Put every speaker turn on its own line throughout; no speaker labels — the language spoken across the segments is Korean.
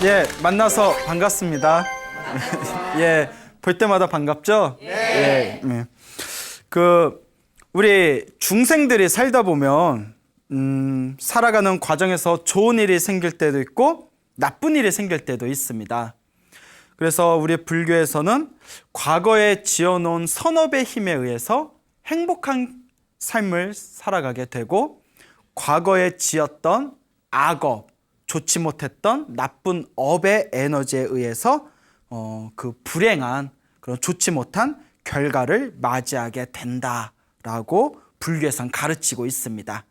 예, 만나서 반갑습니다. 예, 볼 때마다 반갑죠? 예. 예. 우리 중생들이 살다 보면 살아가는 과정에서 좋은 일이 생길 때도 있고 나쁜 일이 생길 때도 있습니다. 그래서 우리 불교에서는 과거에 지어놓은 선업의 힘에 의해서 행복한 삶을 살아가게 되고, 과거에 지었던 악업, 좋지 못했던 나쁜 업의 에너지에 의해서 그 불행한 그런 좋지 못한 결과를 맞이하게 된다라고 불교에서는 가르치고 있습니다.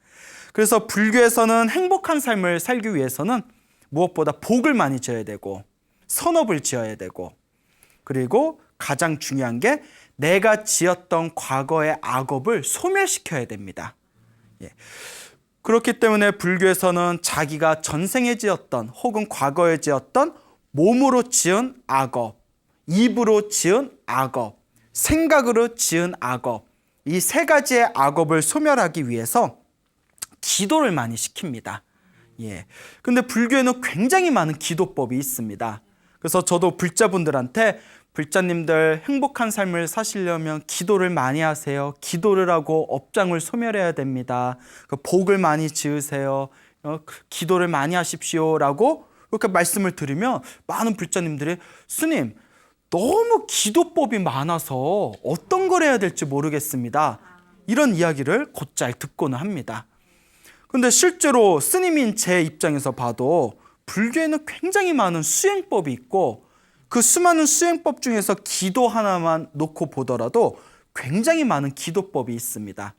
그래서 불교에서는 행복한 삶을 살기 위해서는 무엇보다 복을 많이 지어야 되고 선업을 지어야 되고, 그리고 가장 중요한 게 내가 지었던 과거의 악업을 소멸시켜야 됩니다. 예. 그렇기 때문에 불교에서는 자기가 전생에 지었던 혹은 과거에 지었던 몸으로 지은 악업, 입으로 지은 악업, 생각으로 지은 악업, 이 세 가지의 악업을 소멸하기 위해서 기도를 많이 시킵니다. 예. 근데 불교에는 굉장히 많은 기도법이 있습니다. 그래서 저도 불자분들한테 불자님들 행복한 삶을 사시려면 기도를 많이 하세요. 기도를 하고 업장을 소멸해야 됩니다. 복을 많이 지으세요. 기도를 많이 하십시오 라고 이렇게 말씀을 드리면 많은 불자님들이 스님, 너무 기도법이 많아서 어떤 걸 해야 될지 모르겠습니다. 이런 이야기를 곧잘 듣고는 합니다. 근데 실제로 스님인 제 입장에서 봐도 불교에는 굉장히 많은 수행법이 있고, 그 수많은 수행법 중에서 기도 하나만 놓고 보더라도 굉장히 많은 기도법이 있습니다.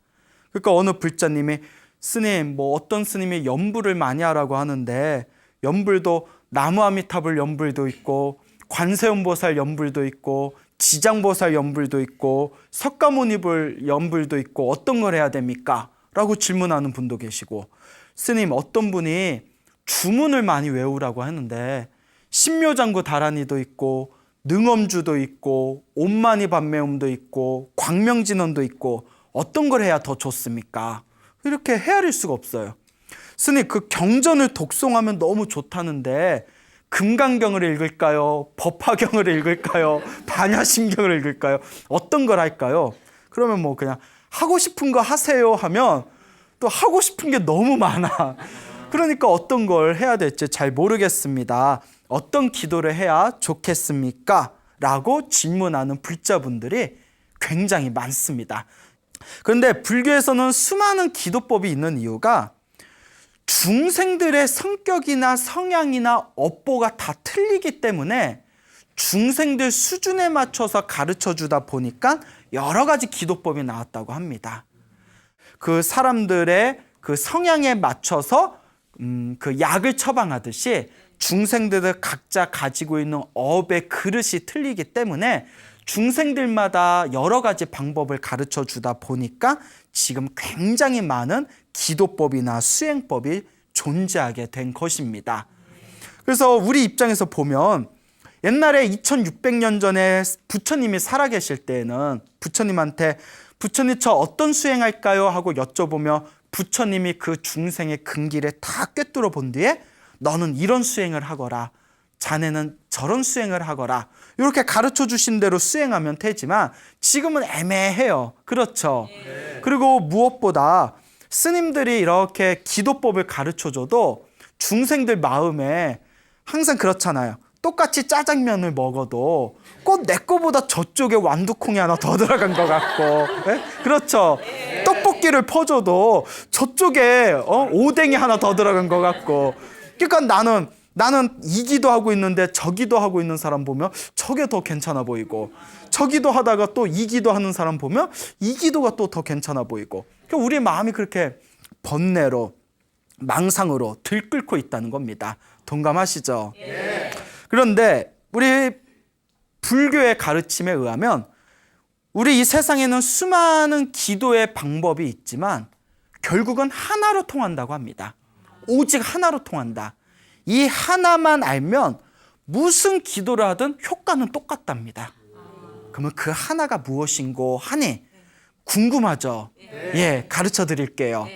그러니까 어느 불자님이 스님, 어떤 스님이 연불을 많이 하라고 하는데, 연불도 나무아미타불 연불도 있고 관세음보살 연불도 있고 지장보살 연불도 있고 석가모니불 연불도 있고 어떤 걸 해야 됩니까? 라고 질문하는 분도 계시고, 스님 어떤 분이 주문을 많이 외우라고 하는데 신묘장구 다라니도 있고 능엄주도 있고 옴마니 반매음도 있고 광명진언도 있고 어떤 걸 해야 더 좋습니까? 이렇게 헤아릴 수가 없어요. 스님, 그 경전을 독송하면 너무 좋다는데 금강경을 읽을까요? 법화경을 읽을까요? 반야심경을 읽을까요? 어떤 걸 할까요? 그러면 그냥 하고 싶은 거 하세요 하면 또 하고 싶은 게 너무 많아. 그러니까 어떤 걸 해야 될지 잘 모르겠습니다. 어떤 기도를 해야 좋겠습니까? 라고 질문하는 불자분들이 굉장히 많습니다. 그런데 불교에서는 수많은 기도법이 있는 이유가 중생들의 성격이나 성향이나 업보가 다 틀리기 때문에 중생들 수준에 맞춰서 가르쳐 주다 보니까 여러 가지 기도법이 나왔다고 합니다. 그 사람들의 그 성향에 맞춰서 그 약을 처방하듯이 중생들은 각자 가지고 있는 업의 그릇이 틀리기 때문에 중생들마다 여러 가지 방법을 가르쳐 주다 보니까 지금 굉장히 많은 기도법이나 수행법이 존재하게 된 것입니다. 그래서 우리 입장에서 보면 옛날에 2600년 전에 부처님이 살아계실 때에는 부처님한테 부처님 저 어떤 수행할까요? 하고 여쭤보며 부처님이 그 중생의 근기를 다 꿰뚫어 본 뒤에 너는 이런 수행을 하거라, 자네는 저런 수행을 하거라, 이렇게 가르쳐 주신 대로 수행하면 되지만 지금은 애매해요. 그렇죠? 네. 그리고 무엇보다 스님들이 이렇게 기도법을 가르쳐줘도 중생들 마음에 항상 그렇잖아요. 똑같이 짜장면을 먹어도 꼭 내 거보다 저쪽에 완두콩이 하나 더 들어간 것 같고, 네? 그렇죠? 떡볶이를 퍼줘도 저쪽에 오뎅이 하나 더 들어간 것 같고, 그러니까 나는 이 기도하고 있는데 저 기도하고 있는 사람 보면 저게 더 괜찮아 보이고, 저 기도하다가 또 이 기도하는 사람 보면 이 기도가 또 더 괜찮아 보이고, 그러니까 우리 마음이 그렇게 번뇌로 망상으로 들끓고 있다는 겁니다. 동감하시죠? 예. 그런데 우리 불교의 가르침에 의하면 우리 이 세상에는 수많은 기도의 방법이 있지만 결국은 하나로 통한다고 합니다. 오직 하나로 통한다. 이 하나만 알면 무슨 기도를 하든 효과는 똑같답니다. 그러면 그 하나가 무엇인고 하니 궁금하죠? 예, 가르쳐 드릴게요.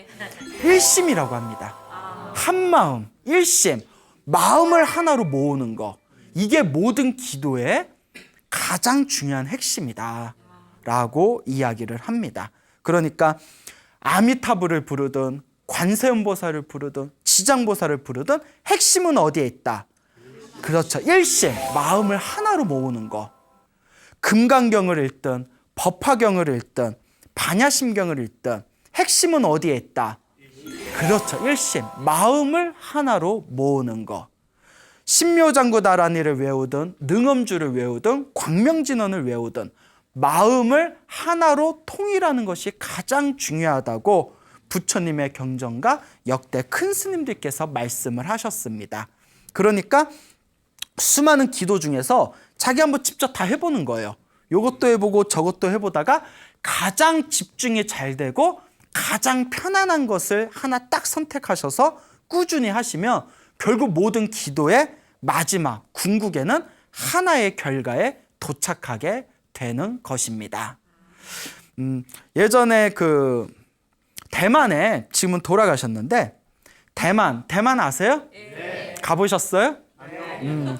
일심이라고 합니다. 한마음, 일심. 마음을 하나로 모으는 거, 이게 모든 기도의 가장 중요한 핵심이다 라고 이야기를 합니다. 그러니까 아미타불을 부르든 관세음보살을 부르든 지장보살을 부르든 핵심은 어디에 있다? 그렇죠. 일심, 마음을 하나로 모으는 거. 금강경을 읽든 법화경을 읽든 반야심경을 읽든 핵심은 어디에 있다? 그렇죠. 일심, 마음을 하나로 모으는 거. 신묘장구다라니를 외우든 능엄주를 외우든 광명진언을 외우든 마음을 하나로 통일하는 것이 가장 중요하다고 부처님의 경전과 역대 큰 스님들께서 말씀을 하셨습니다. 그러니까 수많은 기도 중에서 자기 한번 직접 다 해보는 거예요. 이것도 해보고 저것도 해보다가 가장 집중이 잘 되고 가장 편안한 것을 하나 딱 선택하셔서 꾸준히 하시면 결국 모든 기도의 마지막 궁극에는 하나의 결과에 도착하게 되는 것입니다. 예전에 그 대만에 지금은 돌아가셨는데 대만 아세요? 네. 가보셨어요?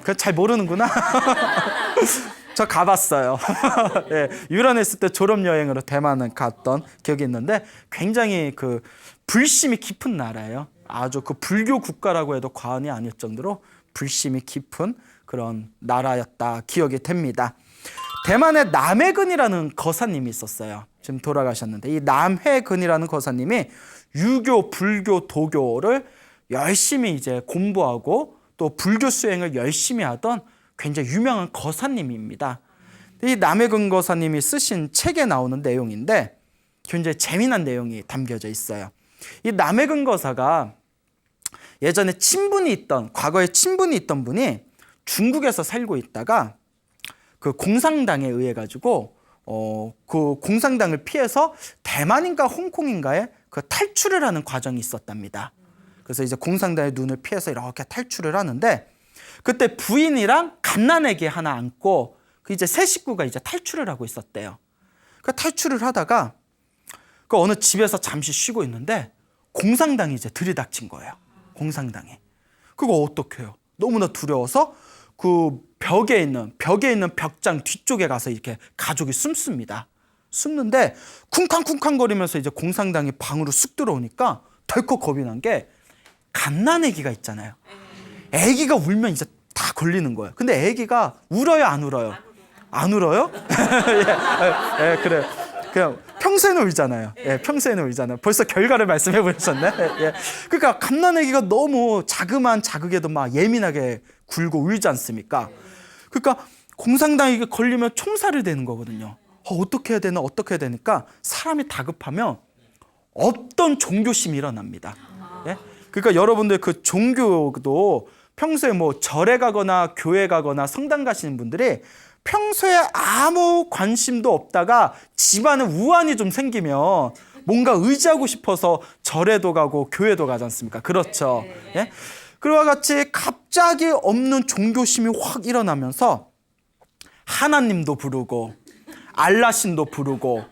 그 잘 모르는구나. 저 가봤어요. 네, 유란했을 때 졸업 여행으로 대만을 갔던 기억이 있는데 굉장히 그 불심이 깊은 나라예요. 아주 그 불교 국가라고 해도 과언이 아닐 정도로 불심이 깊은 그런 나라였다 기억이 됩니다. 대만에 남해근이라는 거사님이 있었어요. 지금 돌아가셨는데 이 남해근이라는 거사님이 유교, 불교, 도교를 열심히 이제 공부하고 또 불교 수행을 열심히 하던 굉장히 유명한 거사님입니다. 이 남해근 거사님이 쓰신 책에 나오는 내용인데 굉장히 재미난 내용이 담겨져 있어요. 이 남해근 거사가 예전에 과거에 친분이 있던 분이 중국에서 살고 있다가 그 공산당에 의해 가지고 그 공산당을 피해서 대만인가 홍콩인가에 그 탈출을 하는 과정이 있었답니다. 그래서 이제 공산당의 눈을 피해서 이렇게 탈출을 하는데 그때 부인이랑 갓난아기 하나 안고 그 이제 세 식구가 이제 탈출을 하고 있었대요. 그 탈출을 하다가 그 어느 집에서 잠시 쉬고 있는데 공산당이 이제 들이닥친 거예요. 공산당이. 그거 어떡해요? 너무나 두려워서 그 벽에 있는 벽장 뒤쪽에 가서 이렇게 가족이 숨습니다. 숨는데 쿵쾅쿵쾅거리면서 이제 공산당이 방으로 쑥 들어오니까 덜컥 겁이 난 게 갓난아기가 있잖아요. 아기가 울면 이제 다 걸리는 거예요. 근데 아기가 울어요, 안 울어요? 안 울어요? 예, 그래. 그냥 평소에는 울잖아요. 예, 평소에는 울잖아요. 벌써 결과를 말씀해 보셨네. 예. 그러니까 갓난아기가 너무 자그마한 자극에도 막 예민하게 굴고 울지 않습니까? 그러니까 공산당에게 걸리면 총살을 되는 거거든요. 어떻게 해야 되나 어떻게 해야 되니까 사람이 다급하면 없던 종교심이 일어납니다. 예? 그러니까 여러분들 그 종교도 평소에 뭐 절에 가거나 교회 가거나 성당 가시는 분들이 평소에 아무 관심도 없다가 집안에 우환이 좀 생기면 뭔가 의지하고 싶어서 절에도 가고 교회도 가지 않습니까? 그렇죠. 예? 그와 같이 갑자기 없는 종교심이 확 일어나면서 하나님도 부르고 알라신도 부르고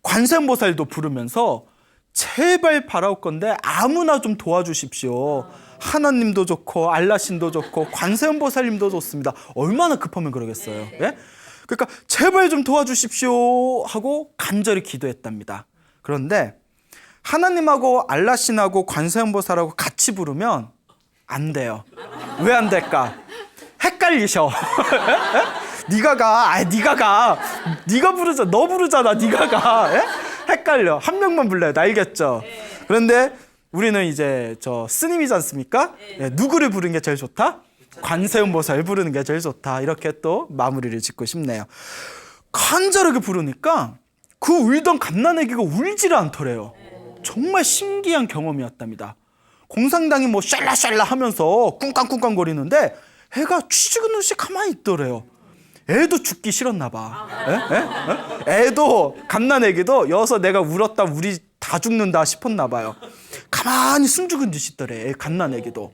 관세음보살도 부르면서 제발 바라올 건데 아무나 좀 도와주십시오. 하나님도 좋고 알라신도 좋고 관세음보살님도 좋습니다. 얼마나 급하면 그러겠어요. 예? 그러니까 제발 좀 도와주십시오 하고 간절히 기도했답니다. 그런데 하나님하고 알라신하고 관세음보살하고 같이 부르면 안 돼요. 왜 안 될까? 헷갈리셔. 네가 가. 네가 가. 네가 부르자. 너 부르잖아. 네가 가. 예? 헷갈려. 한 명만 불러요. 알겠죠? 그런데 우리는 이제 저 스님이지 않습니까? 예, 누구를 부르는 게 제일 좋다? 관세음보살 부르는 게 제일 좋다. 이렇게 또 마무리를 짓고 싶네요. 간절하게 부르니까 그 울던 갓난아기가 울지를 않더래요. 정말 신기한 경험이었답니다. 공산당이 뭐 샬라샬라 하면서 쿵쾅쿵쾅 거리는데 애가 쥐지근 듯이 가만히 있더래요. 애도 죽기 싫었나 봐. 애도 갓난아기도 여기서 내가 울었다 우리 다 죽는다 싶었나 봐요. 가만히 숨죽은 듯이 있더래. 갓난아기도.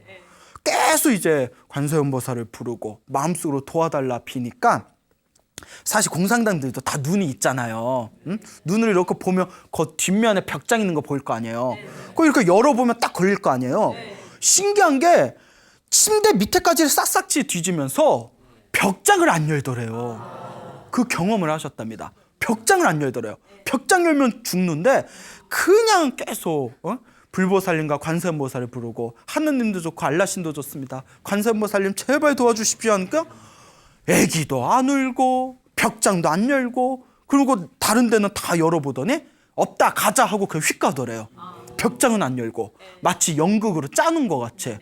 계속 이제 관세음보살을 부르고 마음속으로 도와달라 비니까 사실 공산당들도 다 눈이 있잖아요. 응? 눈을 이렇게 보면 그 뒷면에 벽장 있는 거 보일 거 아니에요. 그거 이렇게 열어보면 딱 걸릴 거 아니에요. 신기한 게 침대 밑에까지 싹싹지 뒤지면서 벽장을 안 열더래요. 그 경험을 하셨답니다. 벽장을 안 열더래요. 벽장 열면 죽는데 그냥 계속 불보살님과 관세음보살을 부르고 하느님도 좋고 알라신도 좋습니다. 관세음보살님 제발 도와주십시오 하니까 애기도 안 울고 벽장도 안 열고 그리고 다른 데는 다 열어보더니 없다 가자 하고 그냥 휙 가더래요. 벽장은 안 열고 마치 연극으로 짜는 것 같이.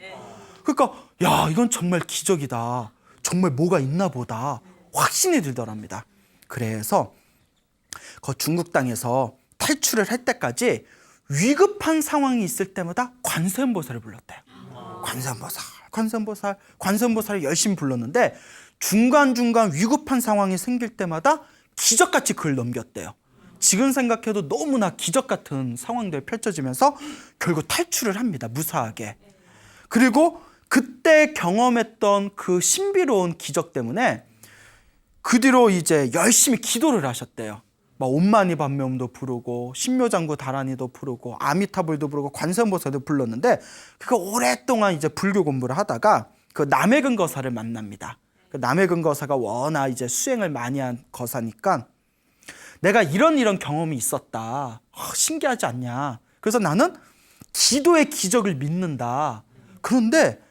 그러니까 야 이건 정말 기적이다. 정말 뭐가 있나 보다 확신이 들더랍니다. 그래서 그 중국 땅에서 탈출을 할 때까지 위급한 상황이 있을 때마다 관세음보살을 불렀대요. 관세음보살을 열심히 불렀는데 중간중간 위급한 상황이 생길 때마다 기적같이 그걸 넘겼대요. 지금 생각해도 너무나 기적 같은 상황들이 펼쳐지면서 결국 탈출을 합니다. 무사하게. 그리고 그때 경험했던 그 신비로운 기적 때문에 그 뒤로 이제 열심히 기도를 하셨대요. 막 옴마니 반면도 부르고 신묘장구 다라니도 부르고 아미타불도 부르고 관세음보살도 불렀는데 그거 오랫동안 이제 불교 공부를 하다가 그 남해근거사를 만납니다. 그 남해근거사가 워낙 이제 수행을 많이 한 거사니까 내가 이런 경험이 있었다. 신기하지 않냐. 그래서 나는 기도의 기적을 믿는다. 그런데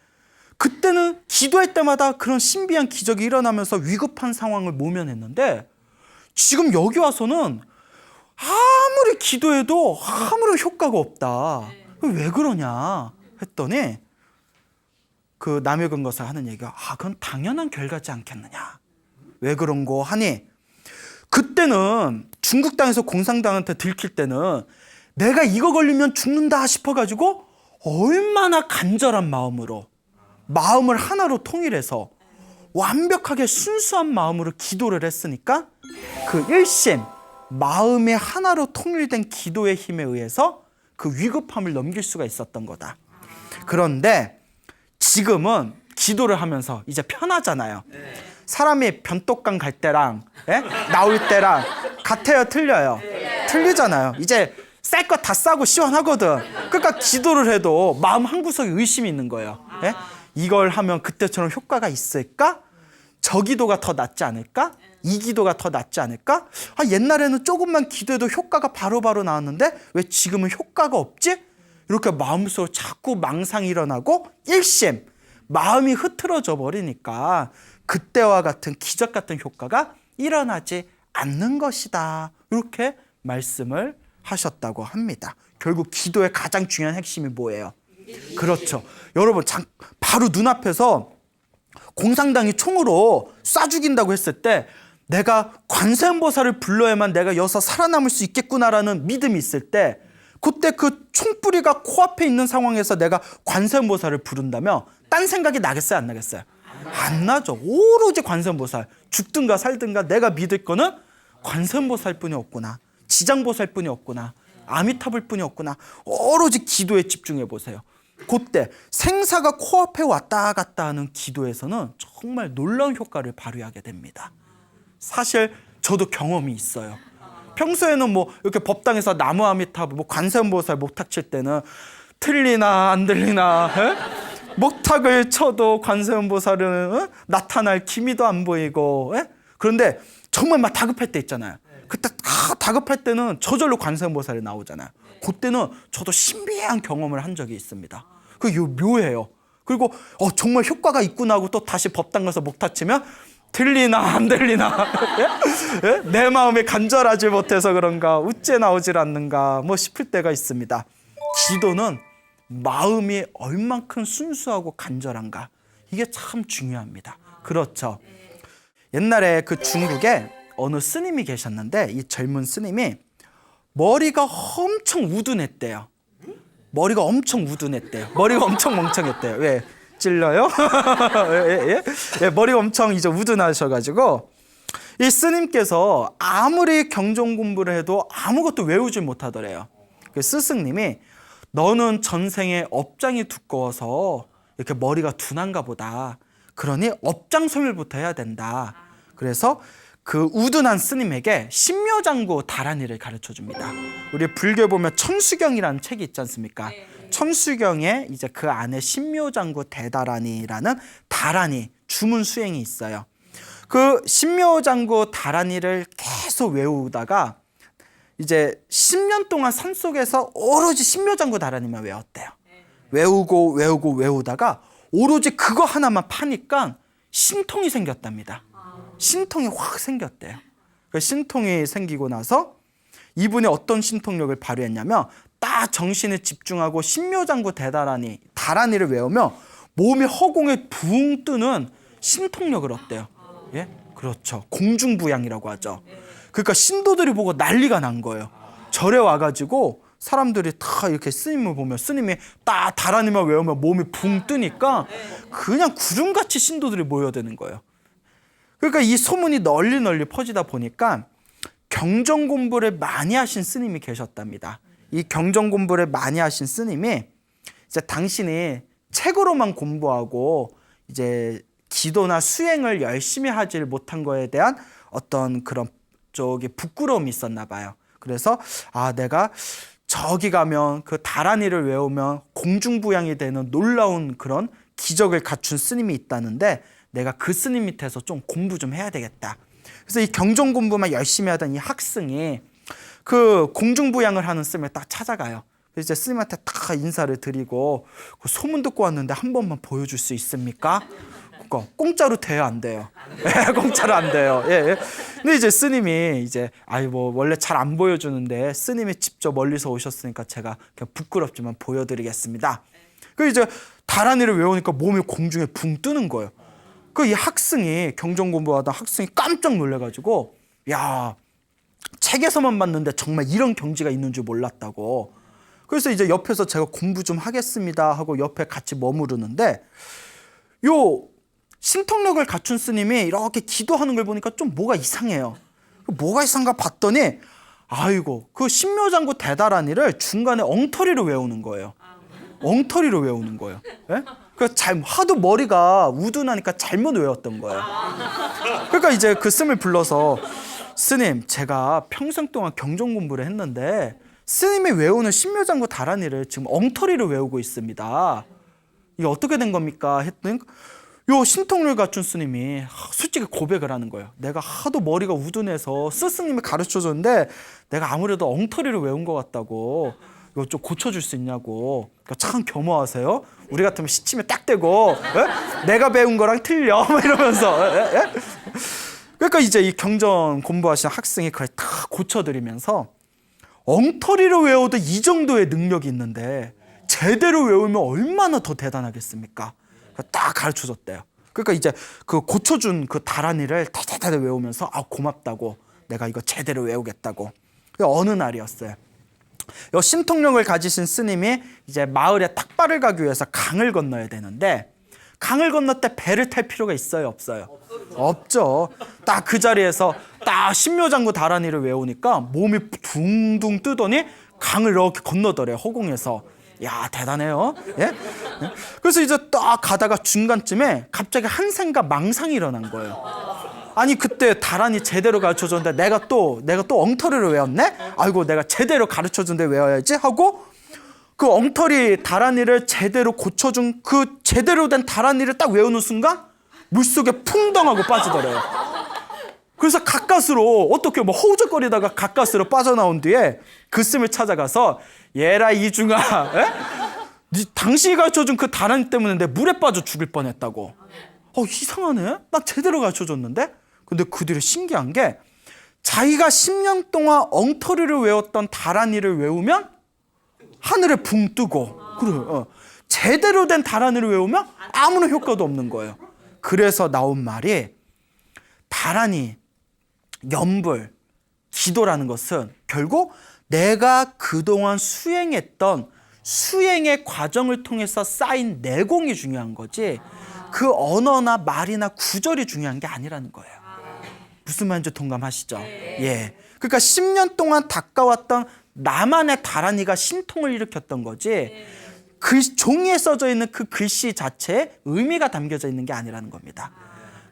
그때는 기도할 때마다 그런 신비한 기적이 일어나면서 위급한 상황을 모면했는데 지금 여기 와서는 아무리 기도해도 아무런 효과가 없다. 왜 그러냐 했더니 그 남해근거사 하는 얘기가 그건 당연한 결과지 않겠느냐. 왜 그런 거 하니 그때는 중국 땅에서 공산당한테 들킬 때는 내가 이거 걸리면 죽는다 싶어가지고 얼마나 간절한 마음으로 마음을 하나로 통일해서 완벽하게 순수한 마음으로 기도를 했으니까 그 일심 마음의 하나로 통일된 기도의 힘에 의해서 그 위급함을 넘길 수가 있었던 거다. 그런데 지금은 기도를 하면서 이제 편하잖아요. 사람이 변독강 갈 때랑 나올 때랑 같아요, 틀려요? 틀리잖아요. 이제 쌀 거 다 싸고 시원하거든. 그러니까 기도를 해도 마음 한구석에 의심이 있는 거예요. 이걸 하면 그때처럼 효과가 있을까? 저 기도가 더 낫지 않을까? 이 기도가 더 낫지 않을까? 옛날에는 조금만 기도해도 효과가 바로바로 나왔는데 왜 지금은 효과가 없지? 이렇게 마음속으로 자꾸 망상이 일어나고 일심, 마음이 흐트러져 버리니까 그때와 같은 기적 같은 효과가 일어나지 않는 것이다. 이렇게 말씀을 하셨다고 합니다. 결국 기도의 가장 중요한 핵심이 뭐예요? 그렇죠. 여러분 바로 눈앞에서 공산당이 총으로 쏴 죽인다고 했을 때 내가 관세음보살을 불러야만 내가 여기서 살아남을 수 있겠구나라는 믿음이 있을 때 그때 그 총뿌리가 코앞에 있는 상황에서 내가 관세음보살을 부른다면 딴 생각이 나겠어요? 안 나겠어요? 안 나죠. 오로지 관세음보살. 죽든가 살든가 내가 믿을 거는 관세음보살뿐이 없구나. 지장보살뿐이 없구나. 아미타불뿐이 없구나. 오로지 기도에 집중해 보세요. 그때 생사가 코앞에 왔다 갔다 하는 기도에서는 정말 놀라운 효과를 발휘하게 됩니다. 사실 저도 경험이 있어요. 평소에는 뭐 이렇게 법당에서 나무 아미타불, 관세음보살 목탁 칠 때는 틀리나 안 들리나 목탁을 쳐도 관세음보살은 나타날 기미도 안 보이고 그런데 정말 막 다급할 때 있잖아요. 그때 다급할 때는 저절로 관세음보살이 나오잖아요. 그때는 저도 신비한 경험을 한 적이 있습니다. 그게 묘해요. 그리고 정말 효과가 있구나 하고 또 다시 법당 가서 목탁 치면 들리나 안 들리나 내 마음이 간절하지 못해서 그런가 어째 나오질 않는가 싶을 때가 있습니다. 기도는 마음이 얼만큼 순수하고 간절한가 이게 참 중요합니다. 그렇죠. 옛날에 그 중국에 어느 스님이 계셨는데 이 젊은 스님이 머리가 엄청 우둔했대요. 머리가 엄청 멍청했대요. 왜? 찔러요? 머리가 엄청 이제 우둔하셔가지고 이 스님께서 아무리 경전 공부를 해도 아무것도 외우질 못하더래요. 그 스승님이 너는 전생에 업장이 두꺼워서 이렇게 머리가 둔한가 보다. 그러니 업장소멸부터 해야 된다. 그래서 그 우둔한 스님에게 신묘장구 다라니를 가르쳐 줍니다. 우리 불교에 보면 천수경이라는 책이 있지 않습니까? 천수경에 이제 그 안에 신묘장구 대다라니라는 다라니 주문 수행이 있어요. 그 신묘장구 다라니를 계속 외우다가 이제 10년 동안 산속에서 오로지 신묘장구 다라니만 외웠대요. 외우다가 오로지 그거 하나만 파니까 신통이 생겼답니다. 신통이 확 생겼대요. 그 신통이 생기고 나서 이분이 어떤 신통력을 발휘했냐면 딱 정신에 집중하고 신묘장구 다라니를 외우면 몸이 허공에 붕 뜨는 신통력을 얻대요. 예? 그렇죠. 공중부양이라고 하죠. 그러니까 신도들이 보고 난리가 난 거예요. 절에 와가지고 사람들이 다 이렇게 스님을 보면 스님이 딱 다라니만 외우면 몸이 붕 뜨니까 그냥 구름같이 신도들이 모여드는 거예요. 그러니까 이 소문이 널리 퍼지다 보니까 경전 공부를 많이 하신 스님이 계셨답니다. 이 경전 공부를 많이 하신 스님이 이제 당신이 책으로만 공부하고 이제 기도나 수행을 열심히 하질 못한 거에 대한 어떤 그런 부끄러움이 있었나 봐요. 그래서 내가 저기 가면 그 다라니를 외우면 공중부양이 되는 놀라운 그런 기적을 갖춘 스님이 있다는데 내가 그 스님 밑에서 좀 공부 좀 해야 되겠다. 그래서 이 경전 공부만 열심히 하던 이 학생이 그 공중부양을 하는 스님을 딱 찾아가요. 그래서 이제 스님한테 딱 인사를 드리고 그 소문 듣고 왔는데 한 번만 보여줄 수 있습니까? 공짜로 돼요, 안 돼요? 공짜로 안 돼요. 예. 근데 이제 스님이 이제 원래 잘 안 보여주는데 스님이 직접 멀리서 오셨으니까 제가 그냥 부끄럽지만 보여드리겠습니다. 그 이제 다라니를 외우니까 몸이 공중에 붕 뜨는 거예요. 그 이 학생이 경전 공부하다 학생이 깜짝 놀래가지고 야, 책에서만 봤는데 정말 이런 경지가 있는 줄 몰랐다고. 그래서 이제 옆에서 제가 공부 좀 하겠습니다 하고 옆에 같이 머무르는데 요 신통력을 갖춘 스님이 이렇게 기도하는 걸 보니까 좀 뭐가 이상해요. 뭐가 이상가 봤더니 그 신묘장구 대다라니를 중간에 엉터리로 외우는 거예요. 엉터리로 외우는 거예요. 예? 하도 머리가 우둔하니까 잘못 외웠던 거예요. 그러니까 이제 그 스님을 불러서 스님, 제가 평생 동안 경전 공부를 했는데 스님이 외우는 신묘장구 다라니를 지금 엉터리로 외우고 있습니다. 이게 어떻게 된 겁니까? 했더니 요 신통력을 갖춘 스님이 솔직히 고백을 하는 거예요. 내가 하도 머리가 우둔해서 스승님이 가르쳐줬는데 내가 아무래도 엉터리로 외운 것 같다고. 이거 좀 고쳐줄 수 있냐고. 참 겸허하세요. 우리 같으면 시치면 딱 대고 내가 배운 거랑 틀려 이러면서. 그러니까 이제 이 경전 공부하시는 학생이 그걸 다 고쳐드리면서 엉터리로 외워도 이 정도의 능력이 있는데 제대로 외우면 얼마나 더 대단하겠습니까? 딱 가르쳐줬대요. 그러니까 이제 그 고쳐준 그 다라니를 다다다 외우면서 고맙다고, 내가 이거 제대로 외우겠다고. 어느 날이었어요. 이 신통력을 가지신 스님이 이제 마을에 탁발을 가기 위해서 강을 건너야 되는데 강을 건널 때 배를 탈 필요가 있어요, 없어요? 없죠. 딱 그 자리에서 딱 신묘장구 다라니를 외우니까 몸이 둥둥 뜨더니 강을 이렇게 건너더래요, 허공에서. 야, 대단해요. 예? 그래서 이제 딱 가다가 중간쯤에 갑자기 한 생각 망상이 일어난 거예요. 아니, 그때 다라니 제대로 가르쳐줬는데 내가 또 엉터리를 외웠네? 아이고, 내가 제대로 가르쳐준데 외워야지 하고 그 엉터리 다라니를 제대로 고쳐준 그 제대로 된 다라니를 딱 외우는 순간 물속에 풍덩하고 빠지더래요. 그래서 가까스로 어떻게 허우적거리다가 가까스로 빠져나온 뒤에 그 스님을 찾아가서 얘라 이중아, 당신이 가르쳐준 그 다라니 때문에 내 물에 빠져 죽을 뻔했다고. 이상하네? 나 제대로 가르쳐줬는데? 근데 그 뒤에 신기한 게 자기가 10년 동안 엉터리를 외웠던 다라니를 외우면 하늘에 붕 뜨고, 그래요. 제대로 된 다라니를 외우면 아무런 효과도 없는 거예요. 그래서 나온 말이 다라니, 염불, 기도라는 것은 결국 내가 그동안 수행했던 수행의 과정을 통해서 쌓인 내공이 중요한 거지 그 언어나 말이나 구절이 중요한 게 아니라는 거예요. 무슨 말인지 동감하시죠? 예. 그러니까 10년 동안 닦아왔던 나만의 다라니가 신통을 일으켰던 거지 종이에 써져 있는 그 글씨 자체에 의미가 담겨져 있는 게 아니라는 겁니다.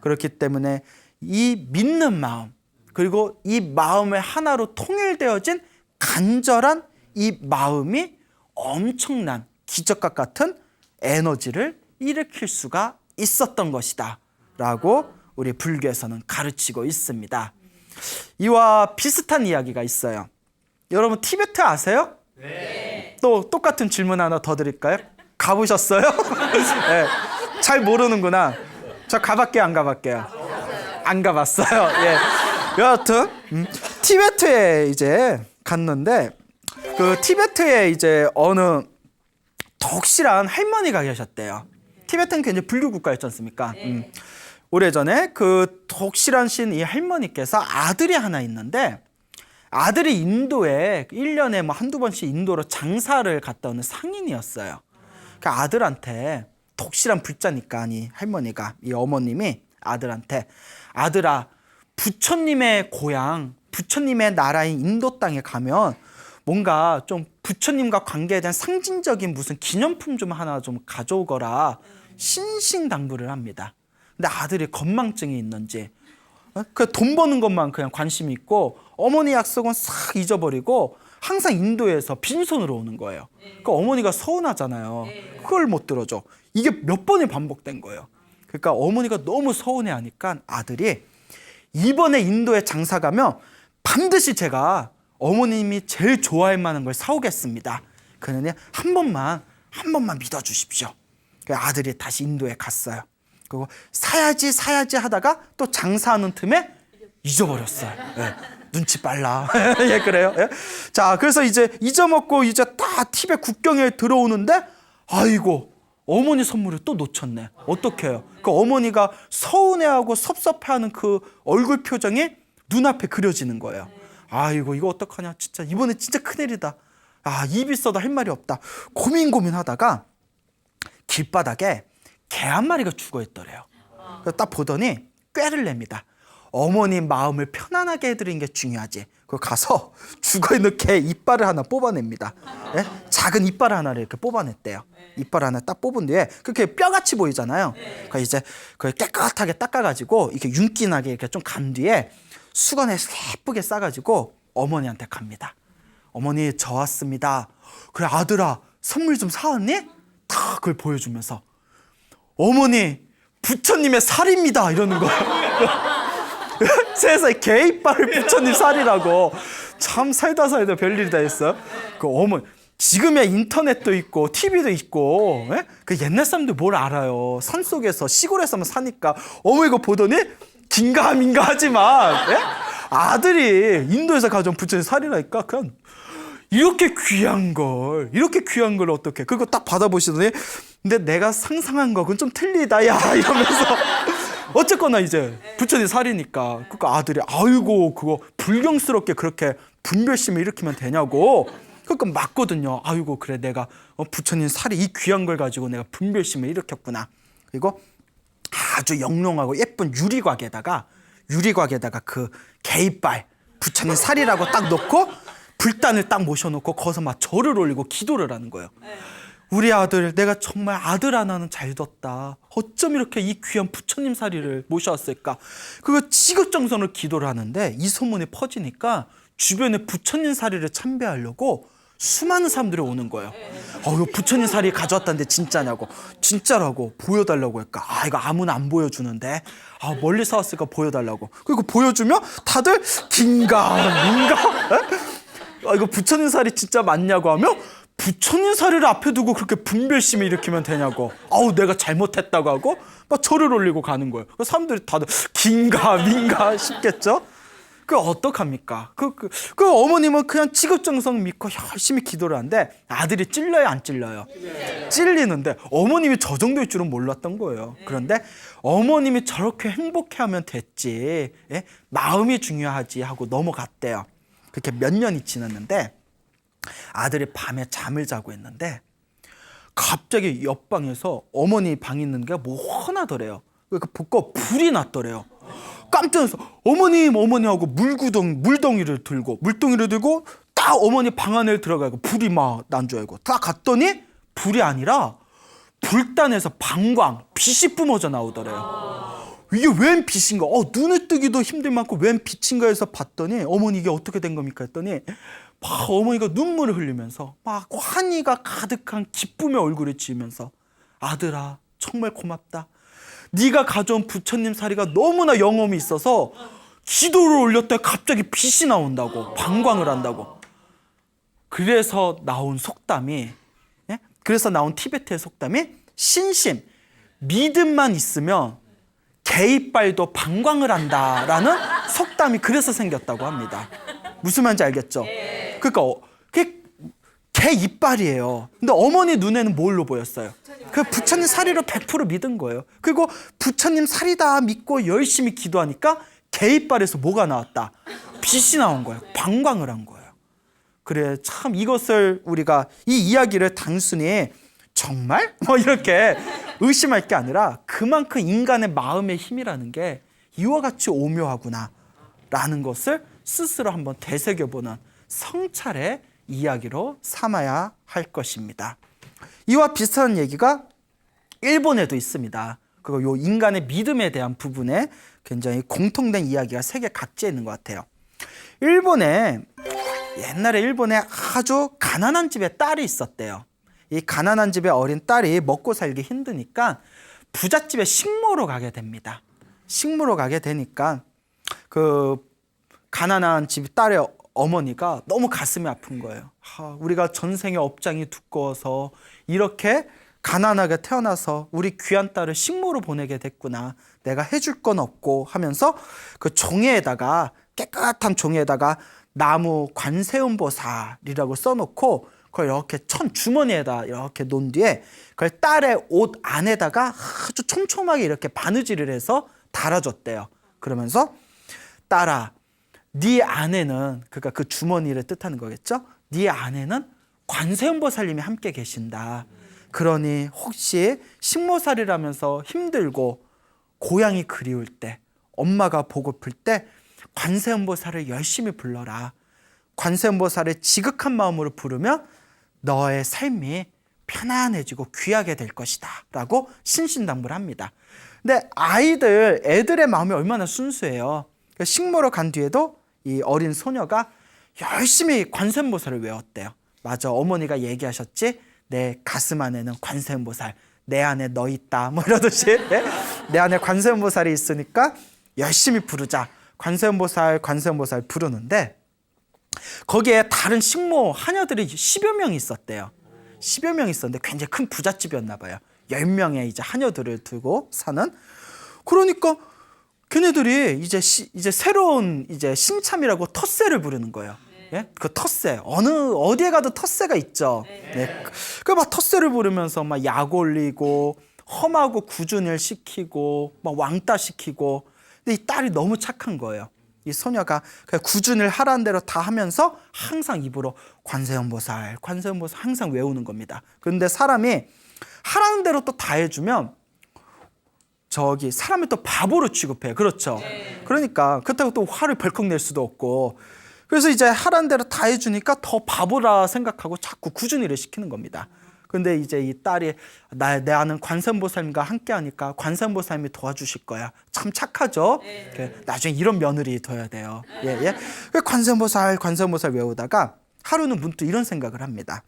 그렇기 때문에 이 믿는 마음, 그리고 이 마음의 하나로 통일되어진 간절한 이 마음이 엄청난 기적과 같은 에너지를 일으킬 수가 있었던 것이다 라고 우리 불교에서는 가르치고 있습니다. 이와 비슷한 이야기가 있어요. 여러분 티베트 아세요? 네. 또 똑같은 질문 하나 더 드릴까요? 가보셨어요? 네. 잘 모르는구나. 저 가봤게요, 안 가봤게요? 안 가봤어요. 예. 여하튼 티베트에 이제 갔는데 그 티베트에 이제 어느 덕실한 할머니가 계셨대요. 티베트는 굉장히 불교 국가였지 않습니까? 오래전에 그 덕실하신 이 할머니께서 아들이 하나 있는데 아들이 인도에 1년에 뭐 한두 번씩 인도로 장사를 갔다 오는 상인이었어요. 그 아들한테 덕실한 불자니까 이 할머니가 이 어머님이 아들한테 아들아 부처님의 고향 부처님의 나라인 인도 땅에 가면 뭔가 좀 부처님과 관계에 대한 상징적인 무슨 기념품 좀 하나 좀 가져오거라 신신당부를 합니다. 근데 아들이 건망증이 있는지 그 돈 버는 것만 그냥 관심이 있고 어머니 약속은 싹 잊어버리고 항상 인도에서 빈손으로 오는 거예요. 그러니까 어머니가 서운하잖아요. 그걸 못 들어줘. 이게 몇 번이 반복된 거예요. 그러니까 어머니가 너무 서운해하니까 아들이 이번에 인도에 장사 가면 반드시 제가 어머님이 제일 좋아할 만한 걸 사오겠습니다. 그러니 한 번만 믿어주십시오. 아들이 다시 인도에 갔어요. 그리고 사야지 하다가 또 장사하는 틈에 잊어버렸어요. 예, 눈치 빨라. 예, 그래요. 예? 자, 그래서 이제 잊어먹고 이제 다 티베트 국경에 들어오는데 아이고 어머니 선물을 또 놓쳤네. 어떻게 해요? 그 어머니가 서운해하고 섭섭해하는 그 얼굴 표정이 눈앞에 그려지는 거예요. 아이고 이거 어떡하냐 진짜 이번에 진짜 큰일이다. 아 입이 써도 할 말이 없다. 고민하다가 길바닥에 개 한 마리가 죽어있더래요. 딱 보더니 꾀를 냅니다. 어머니 마음을 편안하게 해드리는 게 중요하지. 그 가서 죽어있는 개 이빨을 하나 뽑아냅니다. 예? 작은 이빨 하나를 이렇게 뽑아냈대요. 이빨 하나 딱 뽑은 뒤에 그렇게 뼈같이 보이잖아요. 그러니까 이제 그걸 깨끗하게 닦아가지고 이렇게 윤기나게 이렇게 좀 간 뒤에 수건에 예쁘게 싸가지고 어머니한테 갑니다. 어머니 저 왔습니다. 그래 아들아 선물 좀 사왔니? 다 그걸 보여주면서 어머니 부처님의 살입니다 이러는 거예요. 세상에 개 이빨을 부처님 살이라고. 참 살다 별일이 다 했어요. 그 어머니 지금의 인터넷도 있고 TV도 있고 예? 그 옛날 사람들 뭘 알아요. 산속에서 시골에서만 사니까 어머니가 보더니 긴가민가 하지만 예? 아들이 인도에서 가져온 부처님 살이라니까 그냥 이렇게 귀한 걸 어떻게 그거 딱 받아보시더니 근데 내가 상상한 거 그건 좀 틀리다 야 이러면서 어쨌거나 이제 부처님 살이니까 그러니까 아들이 아이고 그거 불경스럽게 그렇게 분별심을 일으키면 되냐고 그러니까 맞거든요. 아이고 그래 내가 부처님 살이 이 귀한 걸 가지고 내가 분별심을 일으켰구나. 그리고 아주 영롱하고 예쁜 유리곽에다가 그 개이빨 부처님 살이라고 딱 놓고 불단을 딱 모셔놓고 거기서 막 절을 올리고 기도를 하는 거예요. 우리 아들 내가 정말 아들 하나는 잘 뒀다. 어쩜 이렇게 이 귀한 부처님 사리를 모셔왔을까. 그거 지극정성으로 기도를 하는데 이 소문이 퍼지니까 주변에 부처님 사리를 참배하려고 수많은 사람들이 오는 거예요. 이거 부처님 사리 가져왔다는데 진짜냐고. 진짜라고 보여달라고 할까. 이거 아무나 안 보여주는데 멀리서 왔으니까 보여달라고. 그리고 보여주면 다들 긴가 민가 이거 부처님 살이 진짜 맞냐고 하면 부처님 살이를 앞에 두고 그렇게 분별심을 일으키면 되냐고. 내가 잘못했다고 하고 막 절을 올리고 가는 거예요. 사람들이 다들 긴가 민가 싶겠죠. 그 어떡합니까? 그 어머님은 그냥 지극정성 믿고 열심히 기도를 하는데 아들이 찔려요 안 찔려요? 네. 찔리는데 어머님이 저 정도일 줄은 몰랐던 거예요. 그런데 어머님이 저렇게 행복해하면 됐지 마음이 중요하지 하고 넘어갔대요. 그렇게 몇 년이 지났는데 아들이 밤에 잠을 자고 있는데 갑자기 옆방에서 어머니 방 있는 게 뭐 하나더래요. 그러니까 불이 났더래요. 깜짝 놀라서 어머님 하고 물동이를 들고 딱 어머니 방 안에 들어가고 불이 막 난 줄 알고 딱 갔더니 불이 아니라 불단에서 방광 빛이 뿜어져 나오더래요. 이게 웬 빛인가? 눈을 뜨기도 힘들 만큼 웬 빛인가 해서 봤더니 어머니 이게 어떻게 된 겁니까 했더니 막 어머니가 눈물을 흘리면서 막 환희가 가득한 기쁨의 얼굴을 지으면서 아들아 정말 고맙다. 네가 가져온 부처님 사리가 너무나 영험이 있어서 기도를 올렸더니 갑자기 빛이 나온다고, 방광을 한다고. 그래서 나온 속담이, 그래서 나온 티베트의 속담이 신심, 믿음만 있으면 개 이빨도 방광을 한다라는 속담이 그래서 생겼다고 합니다. 무슨 말인지 알겠죠? 그러니까 그게 개 이빨이에요. 근데 어머니 눈에는 뭘로 보였어요? 그 부처님 사리로 100% 믿은 거예요. 그리고 부처님 사리다 믿고 열심히 기도하니까 개 이빨에서 뭐가 나왔다? 빛이 나온 거예요. 방광을 한 거예요. 그래, 참 이것을 우리가 이 이야기를 단순히 정말? 뭐 이렇게 의심할 게 아니라 그만큼 인간의 마음의 힘이라는 게 이와 같이 오묘하구나 라는 것을 스스로 한번 되새겨보는 성찰의 이야기로 삼아야 할 것입니다. 이와 비슷한 얘기가 일본에도 있습니다. 그리고 요 인간의 믿음에 대한 부분에 굉장히 공통된 이야기가 세계 각지에 있는 것 같아요. 옛날에 일본에 아주 가난한 집에 딸이 있었대요. 이 가난한 집의 어린 딸이 먹고 살기 힘드니까 부잣집에 식모로 가게 됩니다. 식모로 가게 되니까 그 가난한 집 딸의 어머니가 너무 가슴이 아픈 거예요. 우리가 전생의 업장이 두꺼워서 이렇게 가난하게 태어나서 우리 귀한 딸을 식모로 보내게 됐구나. 내가 해줄 건 없고 하면서 그 종이에다가, 깨끗한 종이에다가 나무 관세음보살이라고 써놓고 그걸 이렇게 주머니에다 이렇게 놓은 뒤에 그걸 딸의 옷 안에다가 아주 촘촘하게 이렇게 바느질을 해서 달아줬대요. 그러면서 딸아, 네 안에는, 그러니까 그 주머니를 뜻하는 거겠죠? 네 안에는 관세음보살님이 함께 계신다. 그러니 혹시 식모살이라면서 힘들고 고향이 그리울 때, 엄마가 보고플 때 관세음보살을 열심히 불러라. 관세음보살을 지극한 마음으로 부르면 너의 삶이 편안해지고 귀하게 될 것이다 라고 신신당부를 합니다. 근데 애들의 마음이 얼마나 순수해요. 식모로 간 뒤에도 이 어린 소녀가 열심히 관세음보살을 외웠대요. 맞아, 어머니가 얘기하셨지? 내 가슴 안에는 관세음보살, 내 안에 너 있다, 뭐 이러듯이 내 안에 관세음보살이 있으니까 열심히 부르자. 관세음보살 부르는데 거기에 다른 식모 하녀들이 10여 명이 있었대요. 10여 명이 있었는데 굉장히 큰 부잣집이었나 봐요. 10명의 이제 하녀들을 두고 사는. 그러니까 걔네들이 이제 새로운 이제 신참이라고 텃세를 부르는 거예요. 예? 그 텃세, 어디에 가도 텃세가 있죠. 네. 그 막 텃세를 부르면서 막 약 올리고 험하고 굳은 일 시키고 막 왕따 시키고. 근데 이 딸이 너무 착한 거예요. 이 소녀가 굳은 일 하라는 대로 다 하면서 항상 입으로 관세음보살 항상 외우는 겁니다. 그런데 사람이 하라는 대로 또 다 해주면 사람을 또 바보로 취급해요. 그렇죠? 그러니까 그렇다고 또 화를 벌컥 낼 수도 없고, 그래서 이제 하라는 대로 다 해주니까 더 바보라 생각하고 자꾸 굳은 일을 시키는 겁니다. 근데 이제 이 딸이 내 아는 관세음보살님과 함께 하니까 관세음보살님이 도와주실 거야. 참 착하죠? 나중에 이런 며느리 둬야 돼요. 관세음보살 외우다가 하루는 문득 이런 생각을 합니다.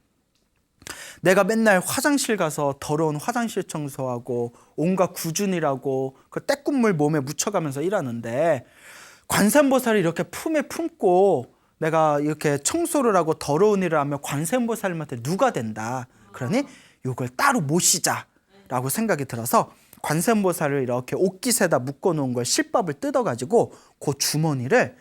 내가 맨날 화장실 가서 더러운 화장실 청소하고 온갖 굳은이라고 그 때국물 몸에 묻혀가면서 일하는데 관세음보살이 이렇게 품에 품고 내가 이렇게 청소를 하고 더러운 일을 하면 관세음보살님한테 누가 된다. 그러니 이걸 따로 모시자라고 생각이 들어서 관세음보살을 이렇게 옷깃에다 묶어놓은 걸 실밥을 뜯어가지고 그 주머니를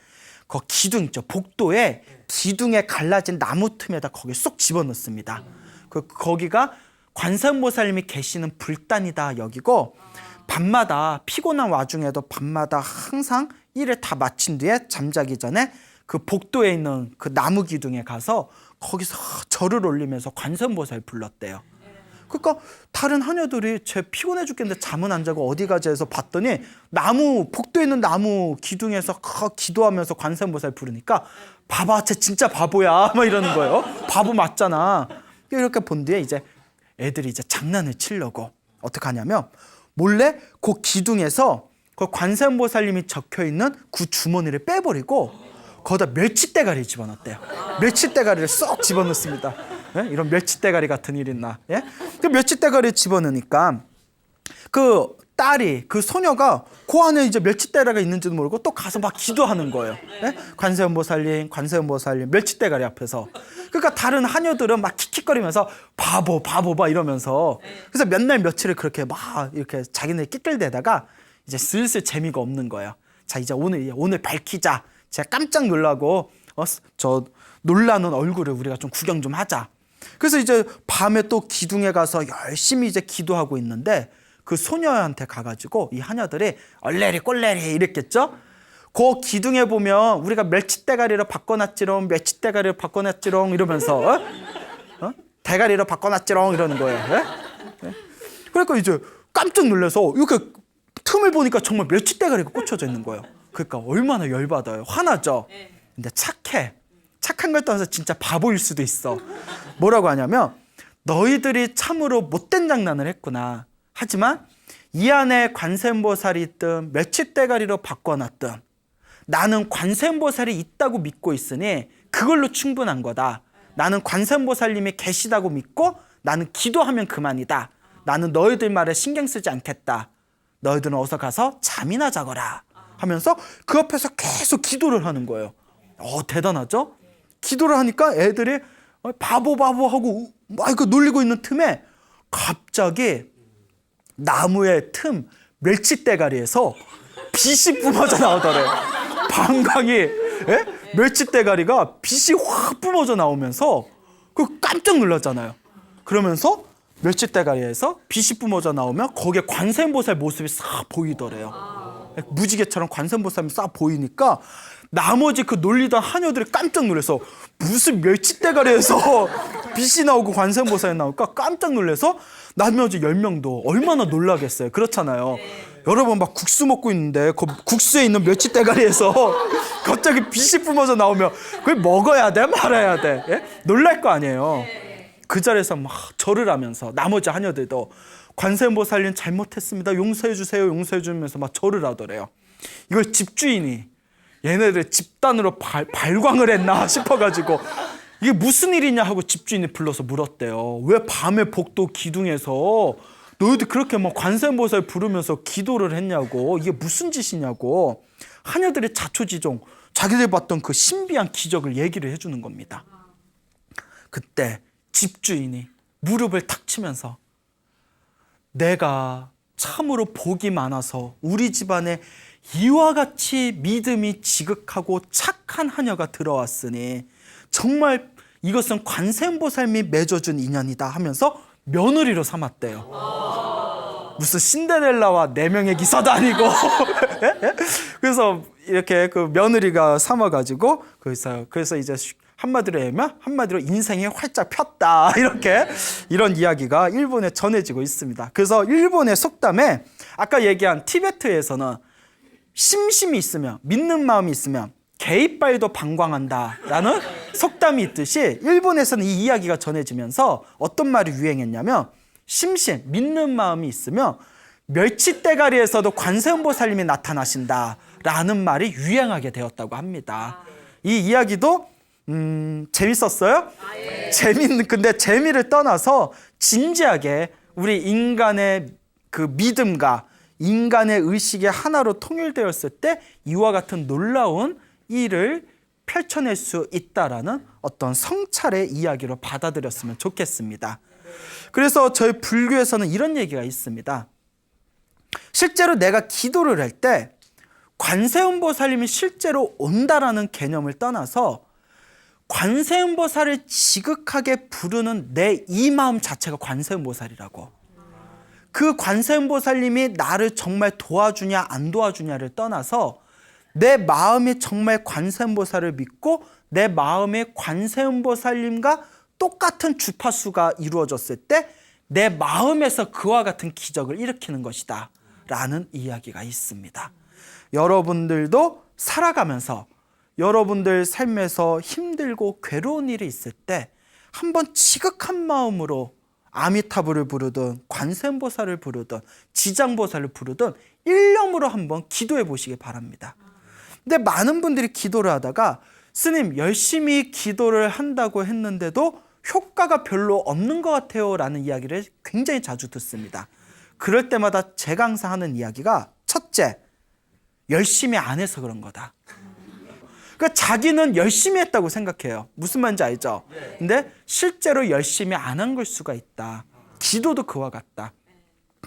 그 기둥 있죠. 복도에 기둥에 갈라진 나무 틈에다 거기 쏙 집어넣습니다. 거기가 관세음보살님이 계시는 불단이다 여기고 밤마다 피곤한 와중에도 밤마다 항상 일을 다 마친 뒤에 잠자기 전에 그 복도에 있는 그 나무 기둥에 가서 거기서 절을 올리면서 관세음보살 불렀대요. 그러니까 다른 하녀들이 쟤 피곤해 죽겠는데 잠은 안 자고 어디 가지 해서 봤더니 복도에 있는 나무 기둥에서 기도하면서 관세음보살 부르니까 봐봐 쟤 진짜 바보야 막 이러는 거예요. 바보 맞잖아. 이렇게 본 뒤에 이제 애들이 이제 장난을 치려고 어떻게 하냐면 몰래 그 기둥에서 그 관세음보살님이 적혀있는 그 주머니를 빼버리고 거기다 멸치대가리 집어넣었대요. 멸치대가리를 쏙 집어넣습니다. 예? 이런 멸치대가리 같은 일 있나? 예? 그 멸치대가리 집어넣으니까 그 딸이, 그 소녀가 그 안에 이제 멸치대가리가 있는지도 모르고 또 가서 막 기도하는 거예요. 예? 관세음보살님, 관세음보살님, 멸치대가리 앞에서. 그러니까 다른 하녀들은 막 킥킥거리면서 바보, 바보, 바 이러면서, 그래서 몇 날 며칠을 그렇게 막 이렇게 자기네 낄낄대다가 이제 슬슬 재미가 없는 거예요. 자, 이제 오늘 밝히자. 제가 깜짝 놀라고 저 놀라는 얼굴을 우리가 좀 구경 좀 하자. 그래서 이제 밤에 또 기둥에 가서 열심히 이제 기도하고 있는데 그 소녀한테 가가지고 이 하녀들이 얼레리 꼴레리 이랬겠죠. 그 기둥에 보면 우리가 멸치대가리로 바꿔놨지롱, 멸치대가리로 바꿔놨지롱 이러면서 대가리로 바꿔놨지롱 이러는 거예요. 예? 그러니까 이제 깜짝 놀라서 이렇게 틈을 보니까 정말 멸치대가리가 꽂혀져 있는 거예요. 그러니까 얼마나 열받아요. 화나죠. 근데 착한 걸 떠나서 진짜 바보일 수도 있어. 뭐라고 하냐면 너희들이 참으로 못된 장난을 했구나. 하지만 이 안에 관세음보살이 있든 멸치대가리로 바꿔놨든 나는 관세음보살이 있다고 믿고 있으니 그걸로 충분한 거다. 나는 관세음보살님이 계시다고 믿고 나는 기도하면 그만이다. 나는 너희들 말에 신경 쓰지 않겠다. 너희들은 어서 가서 잠이나 자거라 하면서 그 앞에서 계속 기도를 하는 거예요. 대단하죠? 기도를 하니까 애들이 바보 하고 막 이거 놀리고 있는 틈에 갑자기 나무의 틈 멸치대가리에서 빛이 뿜어져 나오더래요. 방광이, 예? 멸치대가리가 빛이 확 뿜어져 나오면서 그 깜짝 놀랐잖아요. 그러면서 멸치대가리에서 빛이 뿜어져 나오면 거기에 관세음보살 모습이 싹 보이더래요. 무지개처럼 관세음보살이 싹 보이니까 나머지 그 놀리던 하녀들이 깜짝 놀라서 무슨 멸치대가리에서 빛이 나오고 관세음보살이 나올까 깜짝 놀라서 나머지 10명도 얼마나 놀라겠어요. 그렇잖아요. 여러분 막 국수 먹고 있는데 그 국수에 있는 멸치대가리에서 갑자기 빛이 뿜어져 나오면 그걸 먹어야 돼 말아야 돼? 예? 놀랄 거 아니에요. 그 자리에서 막 절을 하면서 나머지 하녀들도 관세음보살님 잘못했습니다. 용서해 주세요. 용서해 주면서 막 절을 하더래요. 이걸 집주인이 얘네들 집단으로 발광을 했나 싶어가지고 이게 무슨 일이냐 하고 집주인이 불러서 물었대요. 왜 밤에 복도 기둥에서 너희들 그렇게 막 관세음보살 부르면서 기도를 했냐고. 이게 무슨 짓이냐고. 하녀들의 자초지종, 자기들 봤던 그 신비한 기적을 얘기를 해주는 겁니다. 그때 집주인이 무릎을 탁 치면서 내가 참으로 복이 많아서 우리 집안에 이와 같이 믿음이 지극하고 착한 하녀가 들어왔으니 정말 이것은 관세음보살님이 맺어준 인연이다 하면서 며느리로 삼았대요. 무슨 신데렐라와 4명의 기사도 아니고 그래서 이렇게 그 며느리가 삼아가지고 그래서 이제 한마디로 하면 한마디로 인생이 활짝 폈다 이런 이야기가 일본에 전해지고 있습니다. 그래서 일본의 속담에 아까 얘기한 티베트에서는 심심이 있으면 믿는 마음이 있으면 개이빨도 방광한다라는 속담이 있듯이 일본에서는 이 이야기가 전해지면서 어떤 말이 유행했냐면 심심, 믿는 마음이 있으면 멸치대가리에서도 관세음보살님이 나타나신다라는 말이 유행하게 되었다고 합니다. 이 이야기도 재밌었어요? 근데 재미를 떠나서 진지하게 우리 인간의 그 믿음과 인간의 의식이 하나로 통일되었을 때 이와 같은 놀라운 일을 펼쳐낼 수 있다라는 어떤 성찰의 이야기로 받아들였으면 좋겠습니다. 그래서 저희 불교에서는 이런 얘기가 있습니다. 실제로 내가 기도를 할 때 관세음보살님이 실제로 온다라는 개념을 떠나서 관세음보살을 지극하게 부르는 내 이 마음 자체가 관세음보살이라고. 그 관세음보살님이 나를 정말 도와주냐 안 도와주냐를 떠나서 내 마음이 정말 관세음보살을 믿고 내 마음에 관세음보살님과 똑같은 주파수가 이루어졌을 때 내 마음에서 그와 같은 기적을 일으키는 것이다 라는 이야기가 있습니다. 여러분들도 살아가면서 여러분들 삶에서 힘들고 괴로운 일이 있을 때 한번 지극한 마음으로 아미타불을 부르든 관세음보살을 부르든 지장보살을 부르든 일념으로 한번 기도해 보시기 바랍니다. 근데 많은 분들이 기도를 하다가 스님, 열심히 기도를 한다고 했는데도 효과가 별로 없는 것 같아요 라는 이야기를 굉장히 자주 듣습니다. 그럴 때마다 제가 항상 하는 이야기가, 첫째, 열심히 안 해서 그런 거다. 그러니까 자기는 열심히 했다고 생각해요. 무슨 말인지 알죠? 근데 실제로 열심히 안 한 걸 수가 있다. 기도도 그와 같다.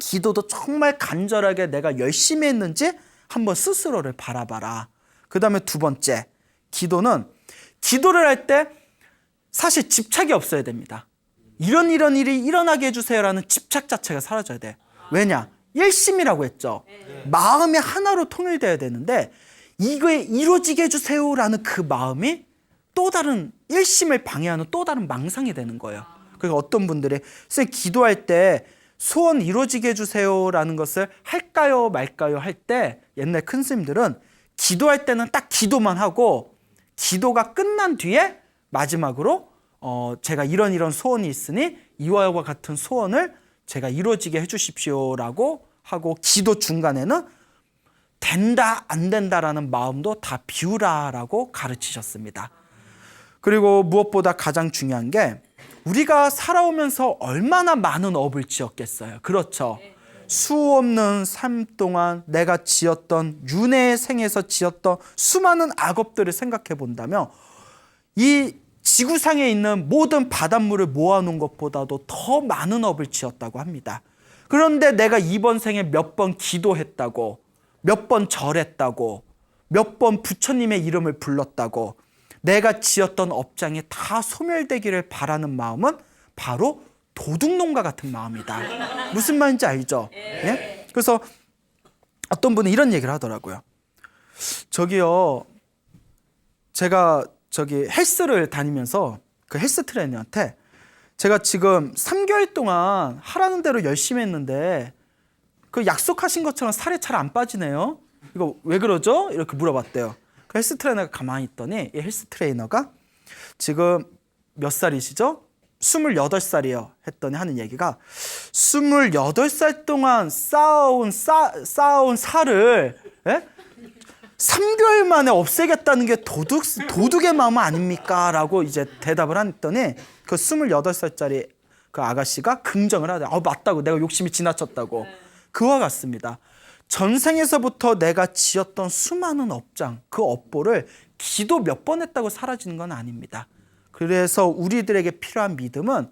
기도도 정말 간절하게 내가 열심히 했는지 한번 스스로를 바라봐라. 그 다음에 두 번째, 기도는 기도를 할 때 사실 집착이 없어야 됩니다. 이런 일이 일어나게 해주세요라는 집착 자체가 사라져야 돼. 왜냐? 일심이라고 했죠. 마음이 하나로 통일돼야 되는데 이거에 이루어지게 해주세요라는 그 마음이 또 다른 일심을 방해하는 또 다른 망상이 되는 거예요. 그러니까 어떤 분들이 선생님 기도할 때 소원 이루어지게 해주세요라는 것을 할까요 말까요 할 때 옛날 큰 스님들은 기도할 때는 딱 기도만 하고 기도가 끝난 뒤에 마지막으로 제가 이런 소원이 있으니 이와 같은 소원을 제가 이루어지게 해주십시오라고 하고 기도 중간에는 된다 안 된다라는 마음도 다 비우라라고 가르치셨습니다. 그리고 무엇보다 가장 중요한 게 우리가 살아오면서 얼마나 많은 업을 지었겠어요. 그렇죠. 수 없는 삶 동안 내가 지었던 윤회의 생에서 지었던 수많은 악업들을 생각해 본다면 이 지구상에 있는 모든 바닷물을 모아놓은 것보다도 더 많은 업을 지었다고 합니다. 그런데 내가 이번 생에 몇 번 기도했다고, 몇 번 절했다고, 몇 번 부처님의 이름을 불렀다고 내가 지었던 업장이 다 소멸되기를 바라는 마음은 바로 도둑놈과 같은 마음이다. 무슨 말인지 알죠? 예? 그래서 어떤 분은 이런 얘기를 하더라고요. 저기요, 제가 헬스를 다니면서 그 헬스 트레이너한테 제가 지금 3개월 동안 하라는 대로 열심히 했는데 그 약속하신 것처럼 살이 잘 안 빠지네요. 이거 왜 그러죠? 이렇게 물어봤대요. 그 헬스 트레이너가 가만히 있더니 이 헬스 트레이너가 지금 몇 살이시죠? 28살이요. 했더니 하는 얘기가 28살 동안 쌓아온 살을 3개월 만에 없애겠다는 게 도둑의 마음 아닙니까? 라고 이제 대답을 했더니 그 28살짜리 그 아가씨가 긍정을 하대. 맞다고. 내가 욕심이 지나쳤다고. 그와 같습니다. 전생에서부터 내가 지었던 수많은 업장, 그 업보를 기도 몇 번 했다고 사라지는 건 아닙니다. 그래서 우리들에게 필요한 믿음은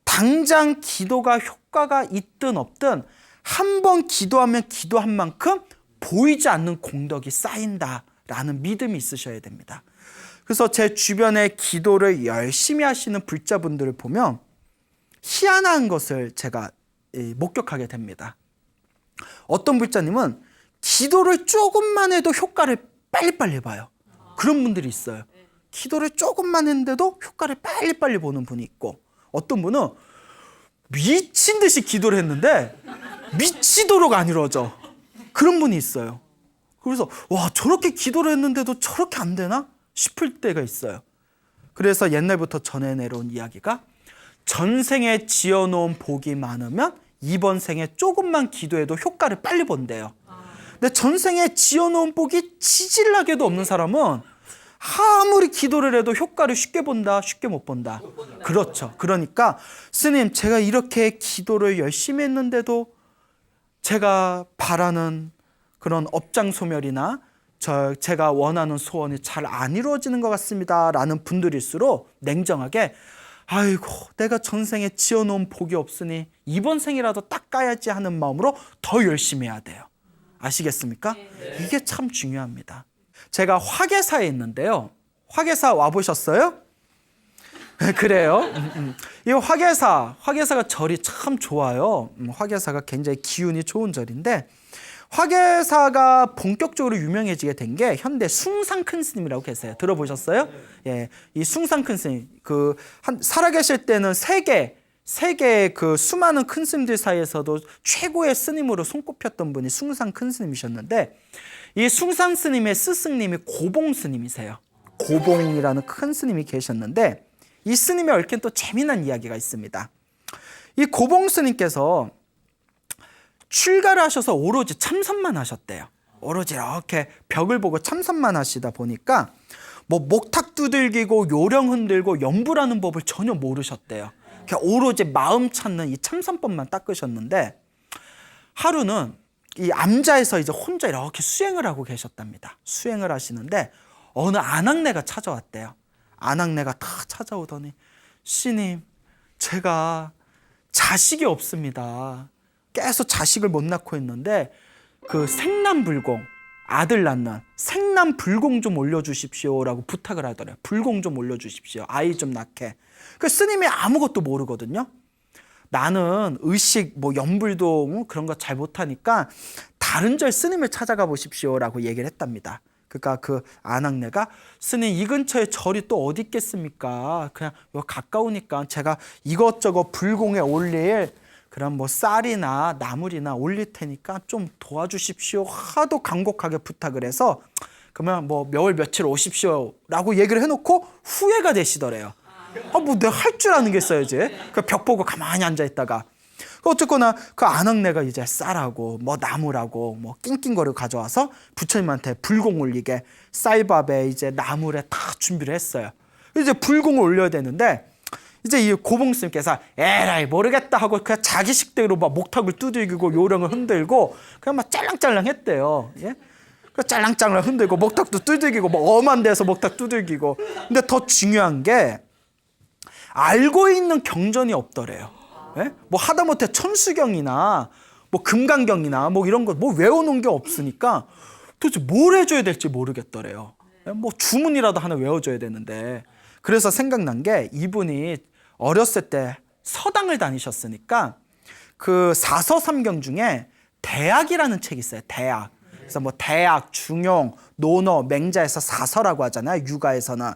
당장 기도가 효과가 있든 없든 한 번 기도하면 기도한 만큼 보이지 않는 공덕이 쌓인다라는 믿음이 있으셔야 됩니다. 그래서 제 주변에 기도를 열심히 하시는 불자분들을 보면 희한한 것을 제가 목격하게 됩니다. 어떤 불자님은 기도를 조금만 해도 효과를 빨리빨리 봐요. 그런 분들이 있어요. 기도를 조금만 했는데도 효과를 빨리빨리 보는 분이 있고, 어떤 분은 미친 듯이 기도를 했는데 미치도록 안 이루어져. 그런 분이 있어요. 그래서 와, 저렇게 기도를 했는데도 저렇게 안 되나 싶을 때가 있어요. 그래서 옛날부터 전해내려온 이야기가 전생에 지어놓은 복이 많으면 이번 생에 조금만 기도해도 효과를 빨리 본대요. 근데 전생에 지어놓은 복이 지질나게도 없는 사람은 아무리 기도를 해도 효과를 쉽게 본다, 쉽게 못 본다. 그렇죠. 그러니까 스님, 제가 이렇게 기도를 열심히 했는데도 제가 바라는 그런 업장 소멸이나 제가 원하는 소원이 잘 안 이루어지는 것 같습니다 라는 분들일수록 냉정하게 아이고, 내가 전생에 지어놓은 복이 없으니 이번 생이라도 닦아야지 하는 마음으로 더 열심히 해야 돼요. 아시겠습니까? 이게 참 중요합니다. 제가 화계사에 있는데요. 화계사 와보셨어요? 그래요? 이 화계사가 절이 참 좋아요. 화계사가 굉장히 기운이 좋은 절인데, 화계사가 본격적으로 유명해지게 된 게 현대 숭상 큰 스님이라고 계세요. 들어보셨어요? 예, 이 숭상 큰 스님, 살아계실 때는 세계 그 수많은 큰 스님들 사이에서도 최고의 스님으로 손꼽혔던 분이 숭상 큰 스님이셨는데, 이 숭상 스님의 스승님이 고봉 스님이세요. 고봉이라는 큰 스님이 계셨는데, 이 스님의 얽힌 또 재미난 이야기가 있습니다. 이 고봉 스님께서 출가를 하셔서 오로지 참선만 하셨대요. 오로지 이렇게 벽을 보고 참선만 하시다 보니까 뭐 목탁 두들기고 요령 흔들고 연불하는 법을 전혀 모르셨대요. 그냥 오로지 마음 찾는 이 참선법만 닦으셨는데 하루는 이 암자에서 이제 혼자 이렇게 수행을 하고 계셨답니다. 수행을 하시는데 어느 안악내가 찾아왔대요. 안악내가 다 찾아오더니 스님, 제가 자식이 없습니다. 계속 자식을 못 낳고 있는데 그 생남불공, 아들 낳는 생남불공 좀 올려주십시오라고 부탁을 하더래요. 불공 좀 올려주십시오. 아이 좀 낳게. 그 스님이 아무것도 모르거든요. 나는 의식, 뭐 연불도 그런 거 잘 못하니까 다른 절 스님을 찾아가 보십시오라고 얘기를 했답니다. 그러니까 그 안악내가 스님 이 근처에 절이 또 어디 있겠습니까? 그냥 요 가까우니까 제가 이것저것 불공에 올릴 그런 뭐 쌀이나 나물이나 올릴 테니까 좀 도와주십시오 하도 간곡하게 부탁을 해서 그러면 뭐 몇월 며칠 오십시오라고 얘기를 해놓고 후회가 되시더래요. 뭐 내가 할 줄 아는 게 있어야지. 그 벽 보고 가만히 앉아 있다가 어쨌거나 그 안악내가 이제 쌀하고 뭐 나물하고 뭐 낑낑거리고 가져와서 부처님한테 불공 올리게 쌀밥에 이제 나물에 다 준비를 했어요. 이제 불공을 올려야 되는데 이제 이 고봉스님께서 에라이 모르겠다 하고 그냥 자기 식대로 막 목탁을 두들기고 요령을 흔들고 그냥 막 짤랑짤랑 했대요. 예? 그 짤랑짤랑 흔들고 목탁도 두들기고 뭐 엄한 데서 목탁 두들기고. 근데 더 중요한 게 알고 있는 경전이 없더래요. 예? 뭐 하다못해 천수경이나 뭐 금강경이나 뭐 이런 거 뭐 외워놓은 게 없으니까 도대체 뭘 해줘야 될지 모르겠더래요. 예? 뭐 주문이라도 하나 외워줘야 되는데. 그래서 생각난 게 이분이 어렸을 때 서당을 다니셨으니까 그 사서삼경 중에 대학이라는 책이 있어요. 대학. 그래서 뭐 대학, 중용, 논어, 맹자에서 사서라고 하잖아요. 육아에서는.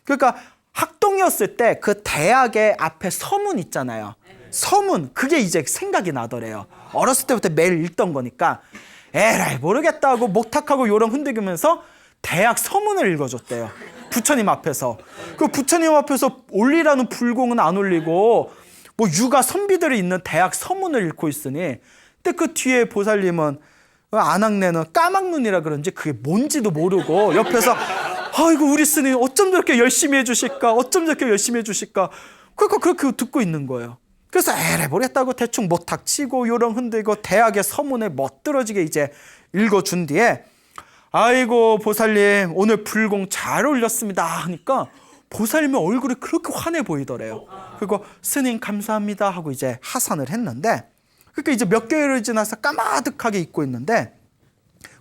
그러니까 학동이었을 때 그 대학의 앞에 서문 있잖아요. 서문, 그게 이제 생각이 나더래요. 어렸을 때부터 매일 읽던 거니까 에라이 모르겠다고 목탁하고 요령 흔들면서 대학 서문을 읽어줬대요. 부처님 앞에서. 그 부처님 앞에서 올리라는 불공은 안 올리고 뭐 육아 선비들이 있는 대학 서문을 읽고 있으니 근데 그 뒤에 보살님은 안악내는 까막눈이라 그런지 그게 뭔지도 모르고 옆에서 아이고 우리 스님 어쩜 저렇게 열심히 해주실까 어쩜 저렇게 열심히 해주실까 그러니까 그렇게 듣고 있는 거예요. 그래서 에라이 모르겠다고 대충 목탁 치고 요령 흔들고 대학의 서문에 멋들어지게 이제 읽어준 뒤에 아이고 보살님 오늘 불공 잘 올렸습니다 하니까 보살님의 얼굴이 그렇게 환해 보이더래요. 그리고 스님 감사합니다 하고 이제 하산을 했는데 그러니까 이제 몇 개월이 지나서 까마득하게 입고 있는데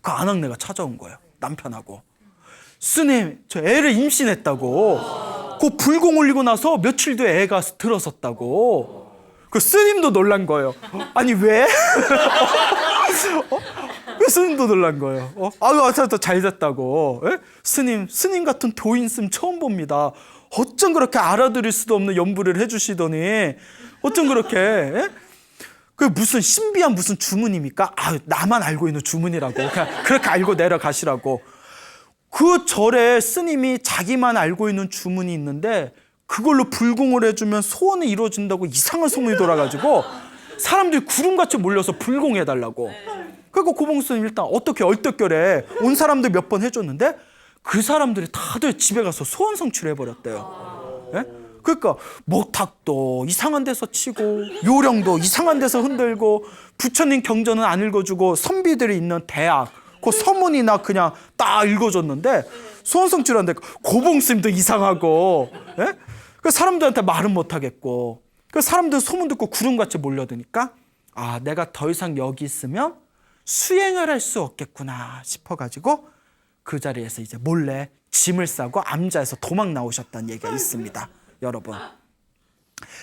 그 안악내가 찾아온 거예요. 남편하고. 스님 저 애를 임신했다고. 그 불공 올리고 나서 며칠 뒤에 애가 들어섰다고. 그 스님도 놀란 거예요. 아니 왜? 스님도 놀란 거예요. 아유, 잘 됐다고. 에? 스님 같은 도인 씀 처음 봅니다. 어쩜 그렇게 알아들을 수도 없는 연부를 해주시더니 어쩜 그렇게? 에? 그 무슨 신비한 무슨 주문입니까? 아, 나만 알고 있는 주문이라고. 그냥 그렇게 알고 내려가시라고. 그 절에 스님이 자기만 알고 있는 주문이 있는데 그걸로 불공을 해주면 소원이 이루어진다고 이상한 소문이 돌아가지고 사람들이 구름같이 몰려서 불공해달라고. 그리고 고봉스님 일단 어떻게 얼떨결에 온 사람들 몇 번 해줬는데 그 사람들이 다들 집에 가서 소원 성취해버렸대요. 예? 그러니까 목탁도 이상한 데서 치고 요령도 이상한 데서 흔들고 부처님 경전은 안 읽어주고 선비들이 있는 대학 그 서문이나 그냥 딱 읽어줬는데 소원 성취하는데 고봉스님도 이상하고 예? 그 사람들한테 말은 못하겠고 그 사람들 소문 듣고 구름같이 몰려드니까 아 내가 더 이상 여기 있으면 수행을 할 수 없겠구나 싶어가지고 그 자리에서 이제 몰래 짐을 싸고 암자에서 도망 나오셨다는 얘기가 있습니다.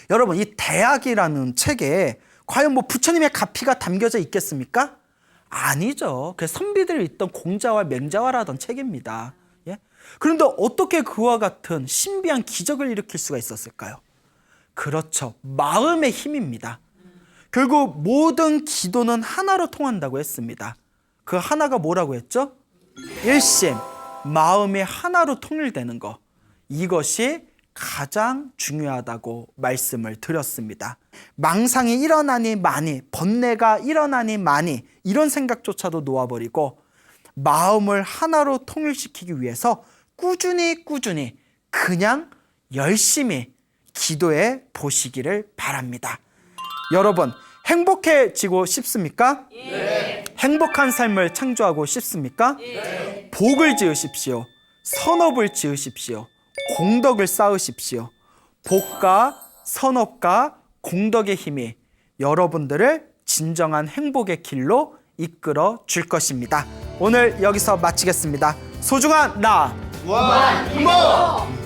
여러분 이 대학이라는 책에 과연 뭐 부처님의 가피가 담겨져 있겠습니까? 아니죠. 그 선비들이 있던 공자와 맹자화라던 책입니다. 예? 그런데 어떻게 그와 같은 신비한 기적을 일으킬 수가 있었을까요? 그렇죠. 마음의 힘입니다. 결국 모든 기도는 하나로 통한다고 했습니다. 그 하나가 뭐라고 했죠? 일심, 마음이 하나로 통일되는 것. 이것이 가장 중요하다고 말씀을 드렸습니다. 망상이 일어나니 많이, 번뇌가 일어나니 많이 이런 생각조차도 놓아버리고 마음을 하나로 통일시키기 위해서 꾸준히 그냥 열심히 기도해 보시기를 바랍니다. 여러분, 행복해지고 싶습니까? 네. 행복한 삶을 창조하고 싶습니까? 네. 복을 지으십시오. 선업을 지으십시오. 공덕을 쌓으십시오. 복과 선업과 공덕의 힘이 여러분들을 진정한 행복의 길로 이끌어 줄 것입니다. 오늘 여기서 마치겠습니다. 소중한 나
무한 이모